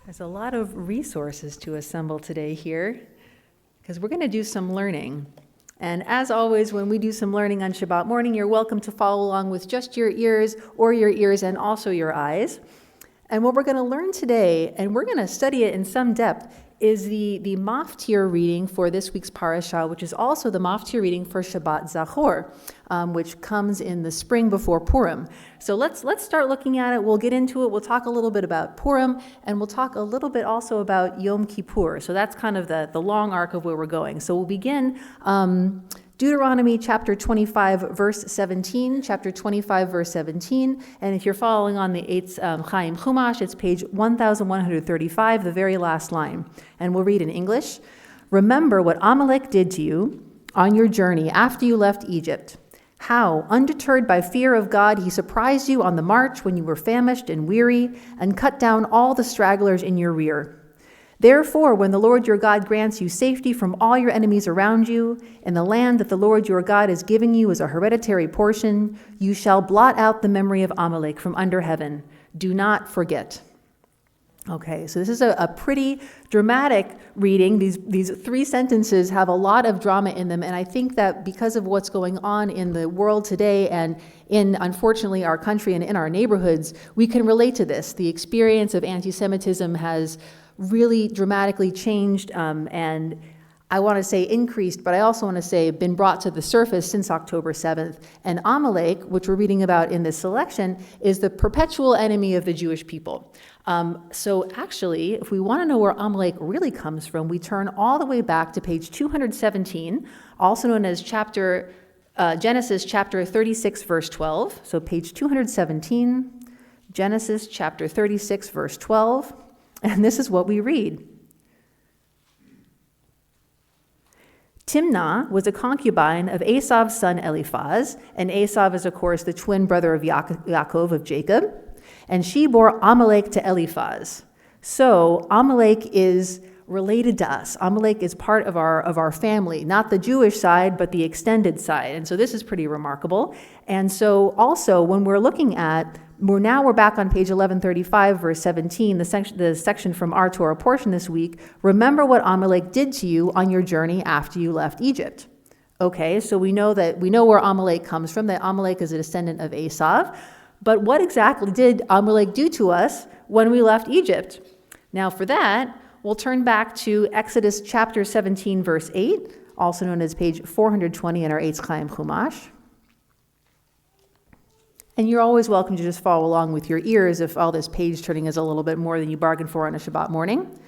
There's a lot of resources to assemble today here because we're going to do some learning. And as always, when we do some learning on Shabbat morning, you're welcome to follow along with just your ears and also your eyes. And what we're going to learn today, and we're going to study it in some depth, is the maftir reading for this week's parasha, which is also the maftir reading for Shabbat Zachor, which comes in the spring before Purim. So let's start looking at it. We'll get into it. We'll talk a little bit about Purim, and we'll talk a little bit also about Yom Kippur. So that's kind of the long arc of where we're going. So we'll begin Deuteronomy chapter 25, verse 17, chapter 25, verse 17. And if you're following on the Eitz Chaim Chumash, it's page 1135, the very last line. And we'll read in English. Remember what Amalek did to you on your journey after you left Egypt. How, undeterred by fear of God, he surprised you on the march when you were famished and weary, and cut down all the stragglers in your rear. Therefore, when the Lord your God grants you safety from all your enemies around you, in the land that the Lord your God is giving you as a hereditary portion, you shall blot out the memory of Amalek from under heaven. Do not forget. Okay, so this is a pretty dramatic reading. These three sentences have a lot of drama in them, and I think that because of what's going on in the world today and in, unfortunately, our country and in our neighborhoods, we can relate to this. The experience of anti-Semitism has really dramatically changed, and I want to say increased, but I also want to say been brought to the surface since October 7th. And Amalek, which we're reading about in this selection, is the perpetual enemy of the Jewish people. So actually, if we want to know where Amalek really comes from, we turn all the way back to page 217, also known as Genesis chapter 36, verse 12. So page 217, Genesis chapter 36, verse 12. And this is what we read. Timnah was a concubine of Esau's son Eliphaz, and Esau is, of course, the twin brother of Yaakov, of Jacob, and she bore Amalek to Eliphaz. So Amalek is related to us. Amalek is part of our family, not the Jewish side, but the extended side. And so this is pretty remarkable. And so also when we're looking at, we're back on page 1135, verse 17, the section from our Torah portion this week. Remember what Amalek did to you on your journey after you left Egypt. Okay, so we know where Amalek comes from, that Amalek is a descendant of Esau. But what exactly did Amalek do to us when we left Egypt? Now for that, we'll turn back to Exodus chapter 17, verse 8, also known as page 420 in our Eitz Chaim Chumash. And you're always welcome to just follow along with your ears if all this page turning is a little bit more than you bargained for on a Shabbat morning.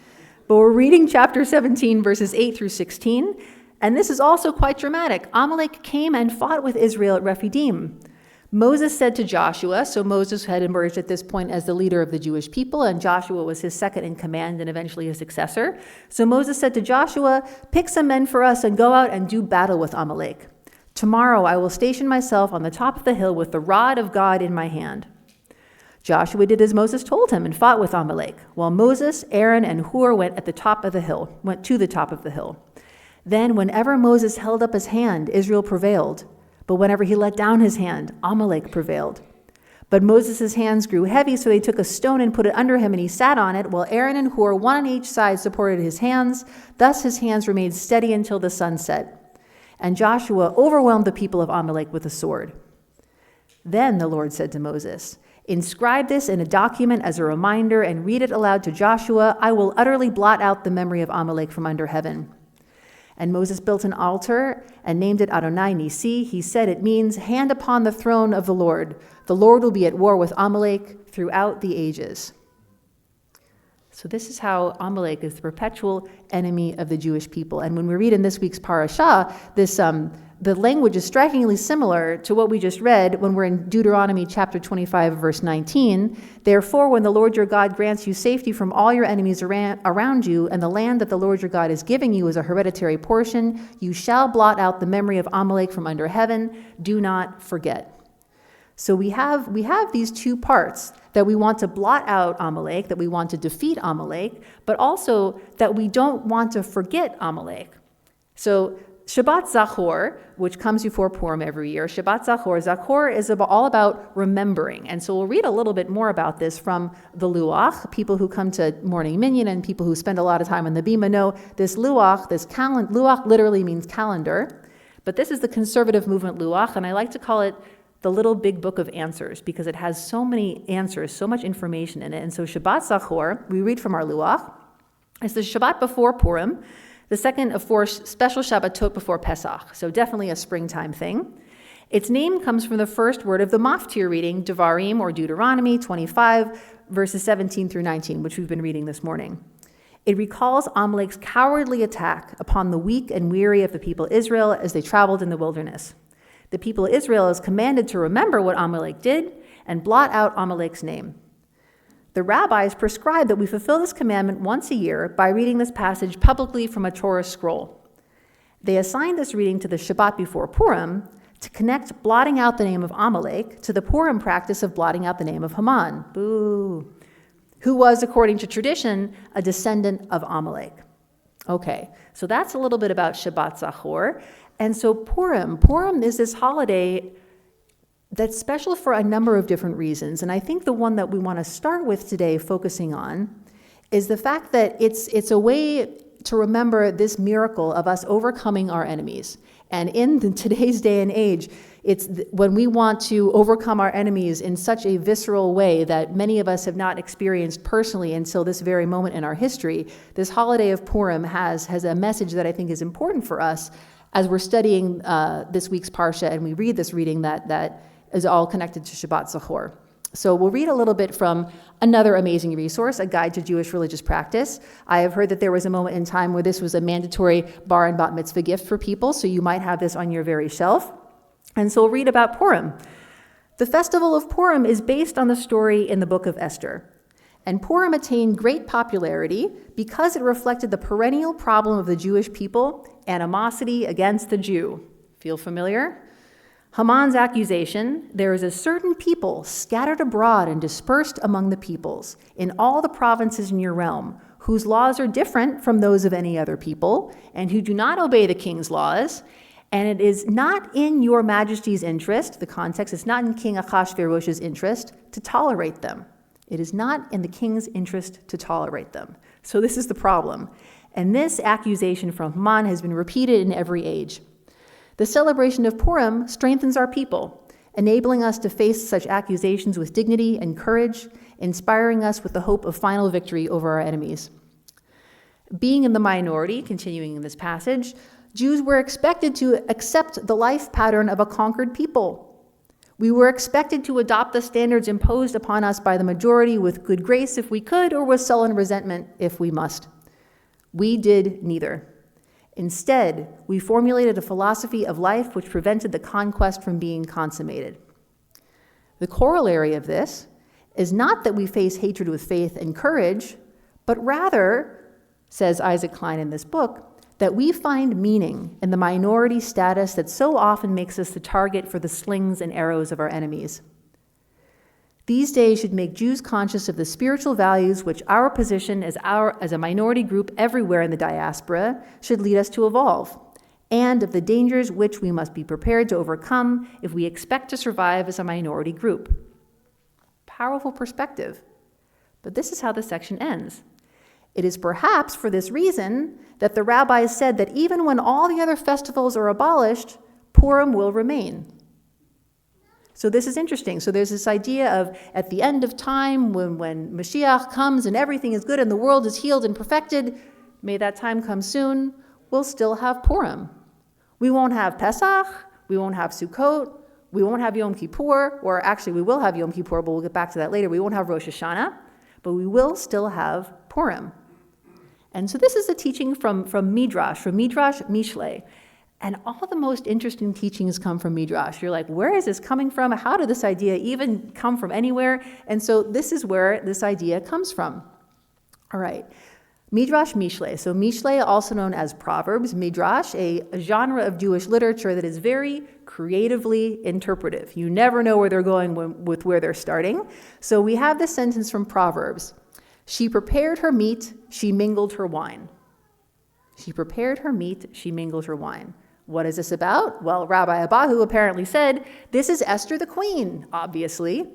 But we're reading chapter 17, verses 8 through 16, and this is also quite dramatic. Amalek came and fought with Israel at Rephidim. Moses said to Joshua, so Moses had emerged at this point as the leader of the Jewish people, and Joshua was his second in command and eventually his successor. So Moses said to Joshua, pick some men for us and go out and do battle with Amalek. Tomorrow I will station myself on the top of the hill with the rod of God in my hand. Joshua did as Moses told him and fought with Amalek, while Moses, Aaron, and Hur went to the top of the hill. Then whenever Moses held up his hand, Israel prevailed. But whenever he let down his hand, Amalek prevailed. But Moses' hands grew heavy, so they took a stone and put it under him, and he sat on it, while Aaron and Hur, one on each side, supported his hands. Thus his hands remained steady until the sun set. And Joshua overwhelmed the people of Amalek with a sword. Then the Lord said to Moses, inscribe this in a document as a reminder and read it aloud to Joshua. I will utterly blot out the memory of Amalek from under heaven. And Moses built an altar and named it Adonai Nisi. He said it means hand upon the throne of the Lord. The Lord will be at war with Amalek throughout the ages. So this is how Amalek is the perpetual enemy of the Jewish people. And when we read in this week's parasha, the language is strikingly similar to what we just read when we're in Deuteronomy chapter 25, verse 19. Therefore, when the Lord your God grants you safety from all your enemies around you, and the land that the Lord your God is giving you as a hereditary portion, you shall blot out the memory of Amalek from under heaven. Do not forget. So we have these two parts, that we want to blot out Amalek, that we want to defeat Amalek, but also that we don't want to forget Amalek. So Shabbat Zachor, which comes before Purim every year, Shabbat Zachor. Zachor is all about remembering. And so we'll read a little bit more about this from the Luach. People who come to Morning Minyan and people who spend a lot of time on the Bima know this Luach, Luach literally means calendar. But this is the conservative movement Luach, and I like to call it the little big book of answers because it has so many answers, so much information in it. And so Shabbat Zachor, we read from our Luach. It's the Shabbat before Purim, the second of 4 special Shabbatot before Pesach, so definitely a springtime thing. Its name comes from the first word of the Maftir reading, Devarim or Deuteronomy 25, verses 17 through 19, which we've been reading this morning. It recalls Amalek's cowardly attack upon the weak and weary of the people of Israel as they traveled in the wilderness. The people of Israel is commanded to remember what Amalek did and blot out Amalek's name. The rabbis prescribe that we fulfill this commandment once a year by reading this passage publicly from a Torah scroll. They assign this reading to the Shabbat before Purim to connect blotting out the name of Amalek to the Purim practice of blotting out the name of Haman, boo, who was, according to tradition, a descendant of Amalek. Okay, so that's a little bit about Shabbat Zachor. And so Purim is this holiday that's special for a number of different reasons. And I think the one that we want to start with today focusing on is the fact that it's a way to remember this miracle of us overcoming our enemies. And in today's day and age, it's when we want to overcome our enemies in such a visceral way that many of us have not experienced personally until this very moment in our history, this holiday of Purim has a message that I think is important for us as we're studying this week's Parsha and we read this reading that is all connected to Shabbat Zachor. So we'll read a little bit from another amazing resource, A Guide to Jewish Religious Practice. I have heard that there was a moment in time where this was a mandatory bar and bat mitzvah gift for people, so you might have this on your very shelf. And so we'll read about Purim. The festival of Purim is based on the story in the book of Esther. And Purim attained great popularity because it reflected the perennial problem of the Jewish people, animosity against the Jew. Feel familiar? Haman's accusation, there is a certain people scattered abroad and dispersed among the peoples in all the provinces in your realm, whose laws are different from those of any other people, and who do not obey the king's laws, and it is not in your majesty's interest, the context is not in King Achashverosh's interest, to tolerate them. It is not in the king's interest to tolerate them. So this is the problem. And this accusation from Haman has been repeated in every age. The celebration of Purim strengthens our people, enabling us to face such accusations with dignity and courage, inspiring us with the hope of final victory over our enemies. Being in the minority, continuing in this passage, Jews were expected to accept the life pattern of a conquered people. We were expected to adopt the standards imposed upon us by the majority with good grace if we could, or with sullen resentment if we must. We did neither. Instead, we formulated a philosophy of life which prevented the conquest from being consummated. The corollary of this is not that we face hatred with faith and courage, but rather, says Isaac Klein in this book, that we find meaning in the minority status that so often makes us the target for the slings and arrows of our enemies. These days should make Jews conscious of the spiritual values which our position as a minority group everywhere in the diaspora should lead us to evolve, and of the dangers which we must be prepared to overcome if we expect to survive as a minority group. Powerful perspective. But this is how the section ends. It is perhaps for this reason that the rabbis said that even when all the other festivals are abolished, Purim will remain. So this is interesting. So there's this idea of at the end of time, when Mashiach comes and everything is good and the world is healed and perfected, may that time come soon, we'll still have Purim. We won't have Pesach, we won't have Sukkot, we won't have Yom Kippur, or actually we will have Yom Kippur, but we'll get back to that later. We won't have Rosh Hashanah, but we will still have Purim. And so this is a teaching from Midrash Mishlei. And all the most interesting teachings come from Midrash. You're like, where is this coming from? How did this idea even come from anywhere? And so this is where this idea comes from. All right. Midrash Mishlei. So Mishlei, also known as Proverbs, Midrash, a genre of Jewish literature that is very creatively interpretive. You never know where they're going with where they're starting. So we have this sentence from Proverbs. She prepared her meat, she mingled her wine. She prepared her meat, she mingled her wine. What is this about? Well, Rabbi Abahu apparently said, this is Esther the queen, obviously.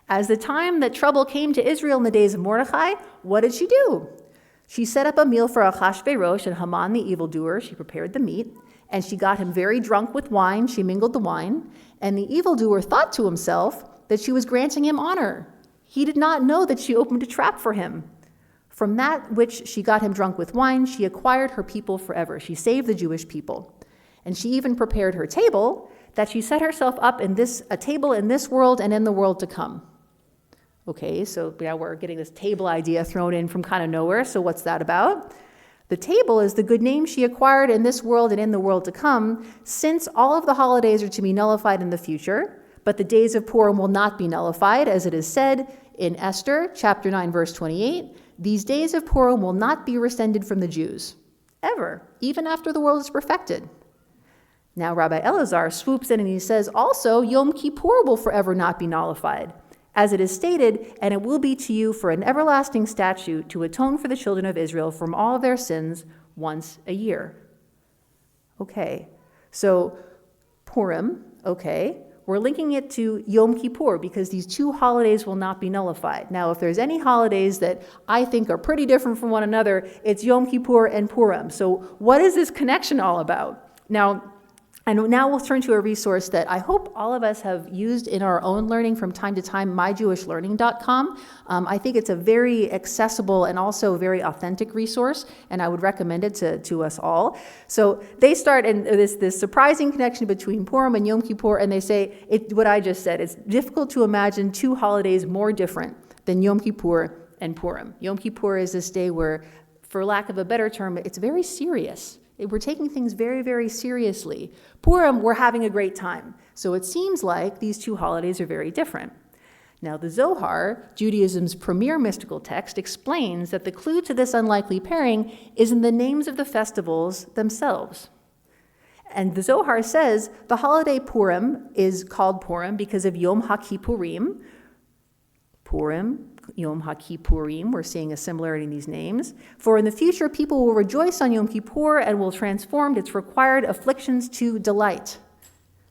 As the time that trouble came to Israel in the days of Mordecai, what did she do? She set up a meal for Achashverosh and Haman the evildoer. She prepared the meat, and she got him very drunk with wine. She mingled the wine, and the evildoer thought to himself that she was granting him honor. He did not know that she opened a trap for him. From that which she got him drunk with wine, she acquired her people forever. She saved the Jewish people. And she even prepared her table, that she set herself up a table in this world and in the world to come. Okay, so now we're getting this table idea thrown in from kind of nowhere. So what's that about? The table is the good name she acquired in this world and in the world to come, since all of the holidays are to be nullified in the future, but the days of Purim will not be nullified, as it is said in Esther, chapter 9, verse 28, these days of Purim will not be rescinded from the Jews, ever, even after the world is perfected. Now Rabbi Elazar swoops in and he says, also, Yom Kippur will forever not be nullified, as it is stated, and it will be to you for an everlasting statute to atone for the children of Israel from all their sins once a year. Okay, so Purim, okay, we're linking it to Yom Kippur because these two holidays will not be nullified. Now, if there's any holidays that I think are pretty different from one another, it's Yom Kippur and Purim. So what is this connection all about? Now we'll turn to a resource that I hope all of us have used in our own learning from time to time, mydewishlearning.com. I think it's a very accessible and also very authentic resource, and I would recommend it to us all. So they start in this surprising connection between Purim and Yom Kippur, and they say, what I just said, it's difficult to imagine two holidays more different than Yom Kippur and Purim. Yom Kippur is this day where, for lack of a better term, it's very serious. We're taking things very, very seriously. Purim, we're having a great time. So it seems like these two holidays are very different. Now, the Zohar, Judaism's premier mystical text, explains that the clue to this unlikely pairing is in the names of the festivals themselves. And the Zohar says the holiday Purim is called Purim because of Yom HaKippurim. Purim, Yom HaKippurim, we're seeing a similarity in these names. For in the future, people will rejoice on Yom Kippur and will transform its required afflictions to delight.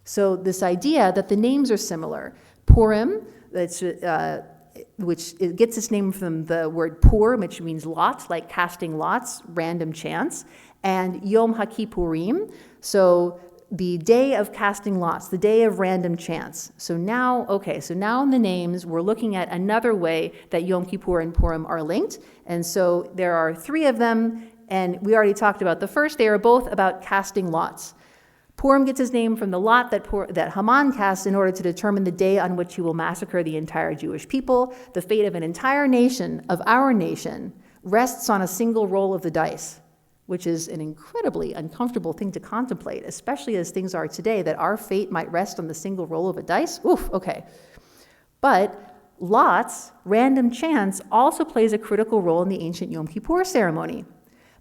So this idea that the names are similar. Purim, which it gets its name from the word pur, which means lot, like casting lots, random chance, and Yom HaKippurim, so the day of casting lots, the day of random chance. So now in the names, we're looking at another way that Yom Kippur and Purim are linked. And so there are three of them, and we already talked about the first. They are both about casting lots. Purim gets its name from the lot that Haman casts in order to determine the day on which he will massacre the entire Jewish people. The fate of an entire nation, of our nation, rests on a single roll of the dice, which is an incredibly uncomfortable thing to contemplate, especially as things are today, that our fate might rest on the single roll of a dice. Oof, okay. But lots, random chance, also plays a critical role in the ancient Yom Kippur ceremony.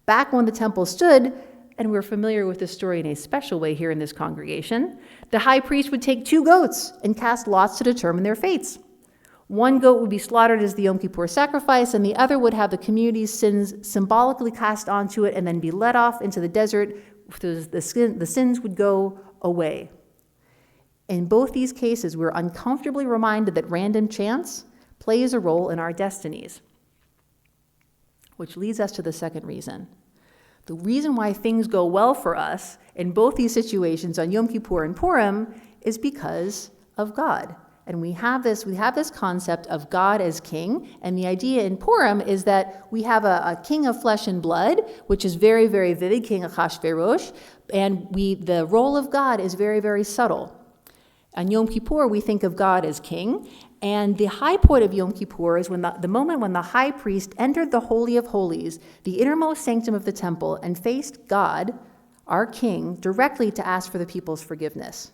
Back when the temple stood, and we're familiar with this story in a special way here in this congregation, the high priest would take 2 goats and cast lots to determine their fates. One goat would be slaughtered as the Yom Kippur sacrifice, and the other would have the community's sins symbolically cast onto it and then be led off into the desert. The sins would go away. In both these cases, we're uncomfortably reminded that random chance plays a role in our destinies, which leads us to the second reason. The reason why things go well for us in both these situations on Yom Kippur and Purim is because of God. And we have this concept of God as king, and the idea in Purim is that we have a king of flesh and blood, which is very, very vivid, King Achashverosh, and the role of God is very, very subtle. On Yom Kippur, we think of God as king, and the high point of Yom Kippur is when the moment when the high priest entered the Holy of Holies, the innermost sanctum of the temple, and faced God, our king, directly to ask for the people's forgiveness.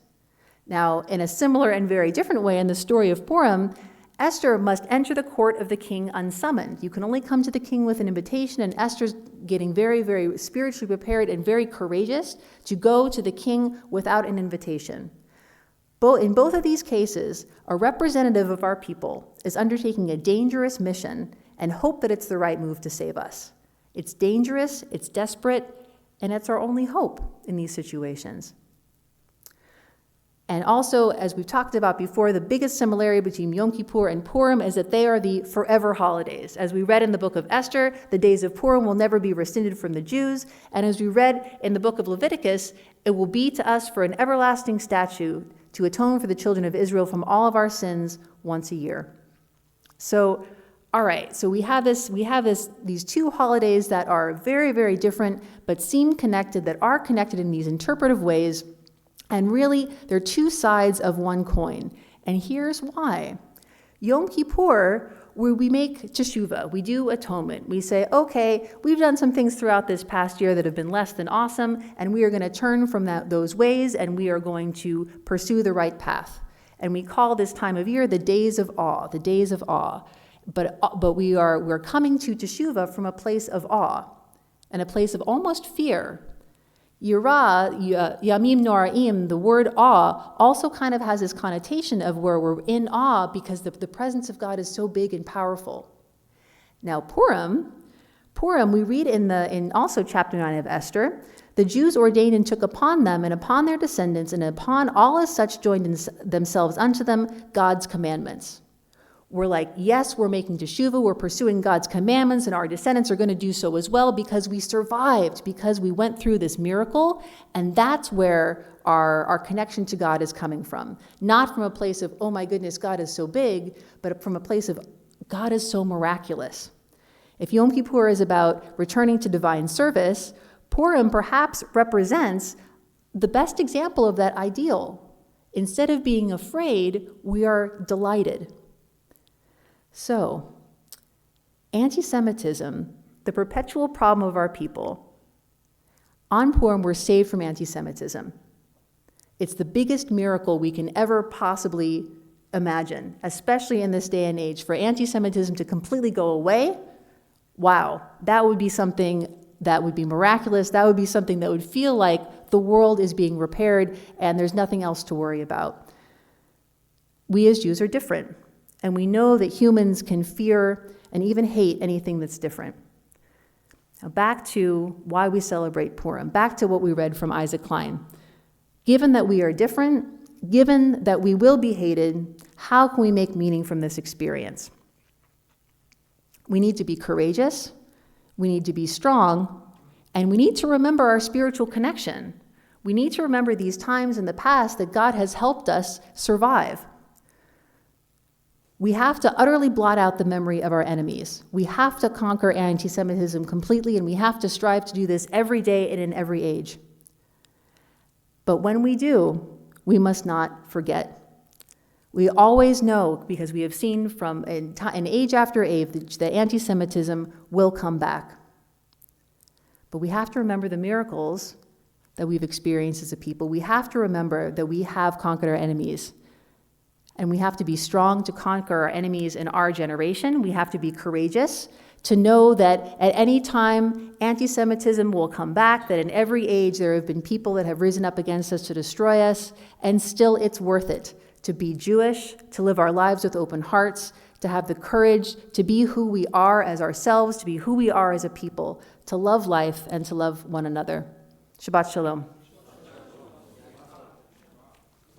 Now, in a similar and very different way in the story of Purim, Esther must enter the court of the king unsummoned. You can only come to the king with an invitation, and Esther's getting very, very spiritually prepared and very courageous to go to the king without an invitation. In both of these cases, a representative of our people is undertaking a dangerous mission and hope that it's the right move to save us. It's dangerous, it's desperate, And it's our only hope in these situations. And also, as we've talked about before, the biggest similarity between Yom Kippur and Purim is that they are the forever holidays. As we read in the book of Esther, the days of Purim will never be rescinded from the Jews. And as we read in the book of Leviticus, it will be to us for an everlasting statute to atone for the children of Israel from all of our sins once a year. So, all right, so we have these two holidays that are very, very different, but seem connected, that are connected in these interpretive ways. And really, they're two sides of one coin. And here's why. Yom Kippur, where we make teshuvah, we do atonement. We say, okay, we've done some things throughout this past year that have been less than awesome, and we are going to turn from those ways, and we are going to pursue the right path. And we call this time of year the days of awe, the days of awe. But we're coming to teshuvah from a place of awe, and a place of almost fear. Yirah, Yamim Noraim, the word awe, also kind of has this connotation of where we're in awe because the presence of God is so big and powerful. Now, Purim, we read in also chapter 9 of Esther, the Jews ordained and took upon them and upon their descendants and upon all as such joined themselves unto them God's commandments. We're like, yes, we're making teshuvah, we're pursuing God's commandments, and our descendants are going to do so as well because we survived, because we went through this miracle, and that's where our connection to God is coming from. Not from a place of, oh my goodness, God is so big, but from a place of, God is so miraculous. If Yom Kippur is about returning to divine service, Purim perhaps represents the best example of that ideal. Instead of being afraid, we are delighted. So, anti-Semitism, the perpetual problem of our people. On Purim, we're saved from anti-Semitism. It's the biggest miracle we can ever possibly imagine, especially in this day and age. For anti-Semitism to completely go away, wow, that would be something that would be miraculous. That would be something that would feel like the world is being repaired and there's nothing else to worry about. We as Jews are different. And we know that humans can fear and even hate anything that's different. Now back to why we celebrate Purim, back to what we read from Isaac Klein. Given that we are different, given that we will be hated, how can we make meaning from this experience? We need to be courageous, we need to be strong, and we need to remember our spiritual connection. We need to remember these times in the past that God has helped us survive. We have to utterly blot out the memory of our enemies. We have to conquer anti-Semitism completely, and we have to strive to do this every day and in every age. But when we do, we must not forget. We always know, because we have seen from in age after age, that anti-Semitism will come back. But we have to remember the miracles that we've experienced as a people. We have to remember that we have conquered our enemies. And we have to be strong to conquer our enemies in our generation. We have to be courageous to know that at any time anti-Semitism will come back, that in every age there have been people that have risen up against us to destroy us, and still it's worth it to be Jewish, to live our lives with open hearts, to have the courage to be who we are as ourselves, to be who we are as a people, to love life and to love one another. Shabbat Shalom.